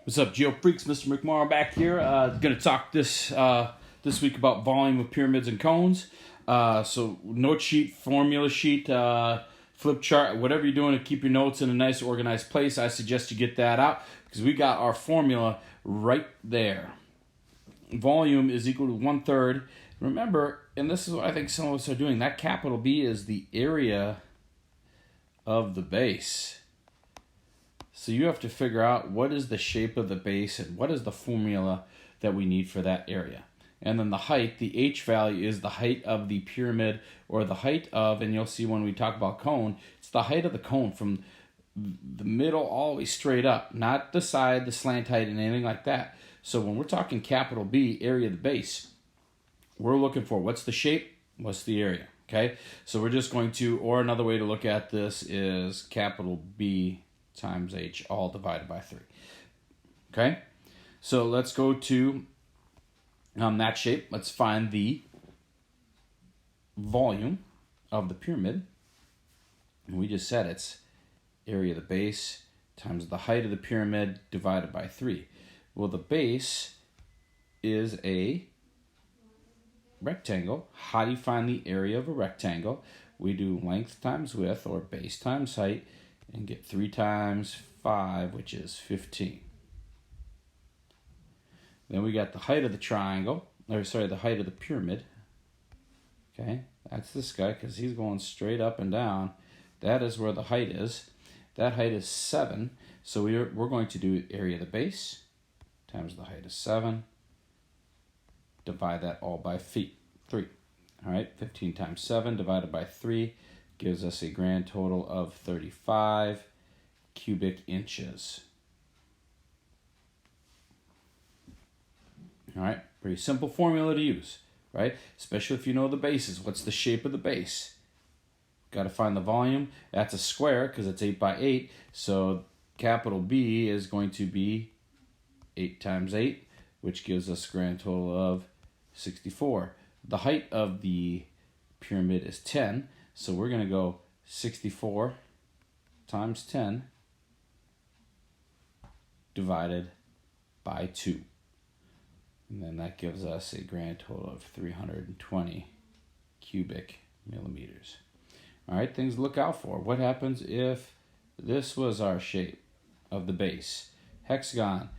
What's up, Geo Freaks? Mr. McMorrow back here. Going to talk this week about volume of pyramids and cones. So note sheet, formula sheet, flip chart, whatever you're doing to keep your notes in a nice organized place, I suggest you get that out because we got our formula right there. Volume is equal to 1/3. Remember, and this is what I think some of us are doing, that capital B is the area of the base. So you have to figure out what is the shape of the base and what is the formula that we need for that area. And then the height, the H value is the height of the pyramid or the height of, and you'll see when we talk about cone, it's the height of the cone from the middle all the way straight up, not the side, the slant height, and anything like that. So when we're talking capital B, area of the base, we're looking for what's the shape, what's the area, okay? So we're just going to, or another way to look at this is capital B times H, all divided by 3. Okay? So let's go to that shape. Let's find the volume of the pyramid. And we just said it's area of the base times the height of the pyramid divided by 3. Well, the base is a rectangle. How do you find the area of a rectangle? We do length times width, or base times height, and get 3 times 5, which is 15. Then we got the height of the triangle, the height of the pyramid. Okay, that's this guy because he's going straight up and down. That is where the height is. That height is 7. So we're going to do area of the base times the height of 7. Divide that all by 3. All right, 15 times 7 divided by 3 gives us a grand total of 35 cubic inches. All right, pretty simple formula to use, right? Especially if you know the bases. What's the shape of the base? Got to find the volume. That's a square because it's 8 by 8. So capital B is going to be 8 times 8, which gives us a grand total of 64. The height of the pyramid is 10. So we're going to go 64 times 10 divided by 2. And then that gives us a grand total of 320 cubic millimeters. All right, things to look out for. What happens if this was our shape of the base? Hexagon,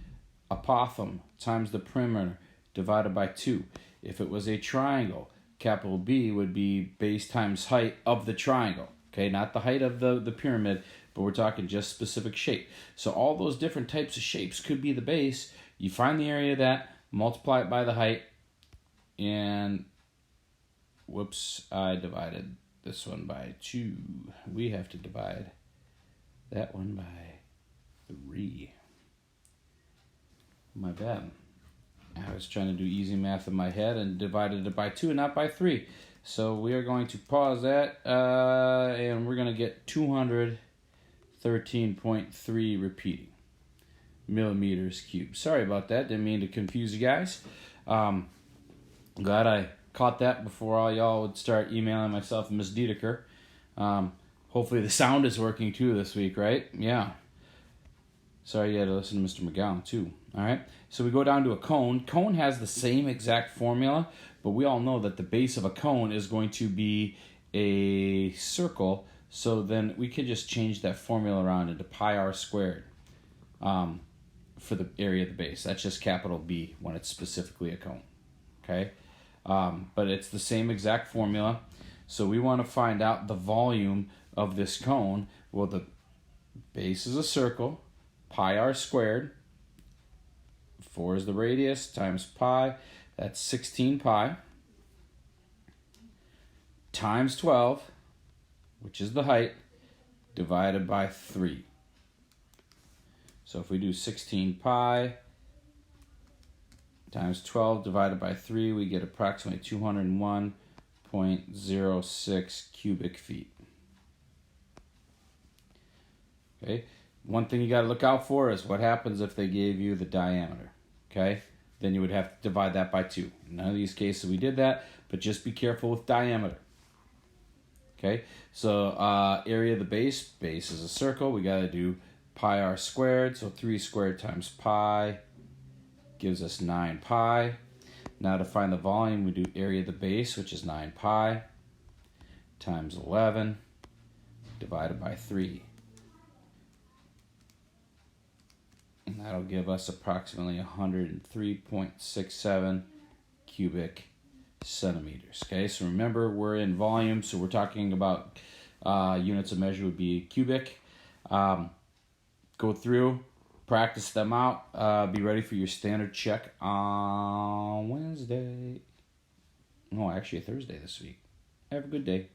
apothem times the perimeter divided by 2. If it was a triangle, capital B would be base times height of the triangle. Okay, not the height of the pyramid, but we're talking just specific shape. So all those different types of shapes could be the base. You find the area of that, multiply it by the height, and whoops, I divided this one by 2. We have to divide that one by 3. My bad. I was trying to do easy math in my head and divided it by 2 and not by 3. So we are going to pause that and we're going to get 213.3 repeating millimeters cubed. Sorry about that. Didn't mean to confuse you guys. Glad I caught that before all y'all would start emailing myself and Miss Diedeker. Hopefully the sound is working too this week, right? Yeah. Sorry you had to listen to Mr. McGowan too. All right, so we go down to a cone. Cone has the same exact formula, but we all know that the base of a cone is going to be a circle, so then we can just change that formula around into pi r squared for the area of the base. That's just capital B when it's specifically a cone, okay? But it's the same exact formula, so we want to find out the volume of this cone. Well, the base is a circle, pi r squared. 4 is the radius times pi, that's 16 pi, times 12, which is the height, divided by 3. So if we do 16 pi times 12 divided by 3, we get approximately 201.06 cubic feet. Okay, one thing you got to look out for is what happens if they gave you the diameter. Okay, then you would have to divide that by 2. In none of these cases we did that, but just be careful with diameter. Okay, so area of the base is a circle. We got to do pi r squared. So 3 squared times pi gives us 9 pi. Now to find the volume, we do area of the base, which is 9 pi, times 11, divided by 3. And that'll give us approximately 103.67 cubic centimeters. Okay, so remember we're in volume, so we're talking about units of measure would be cubic. Go through, practice them out. Be ready for your standard check on Wednesday. No, actually Thursday this week. Have a good day.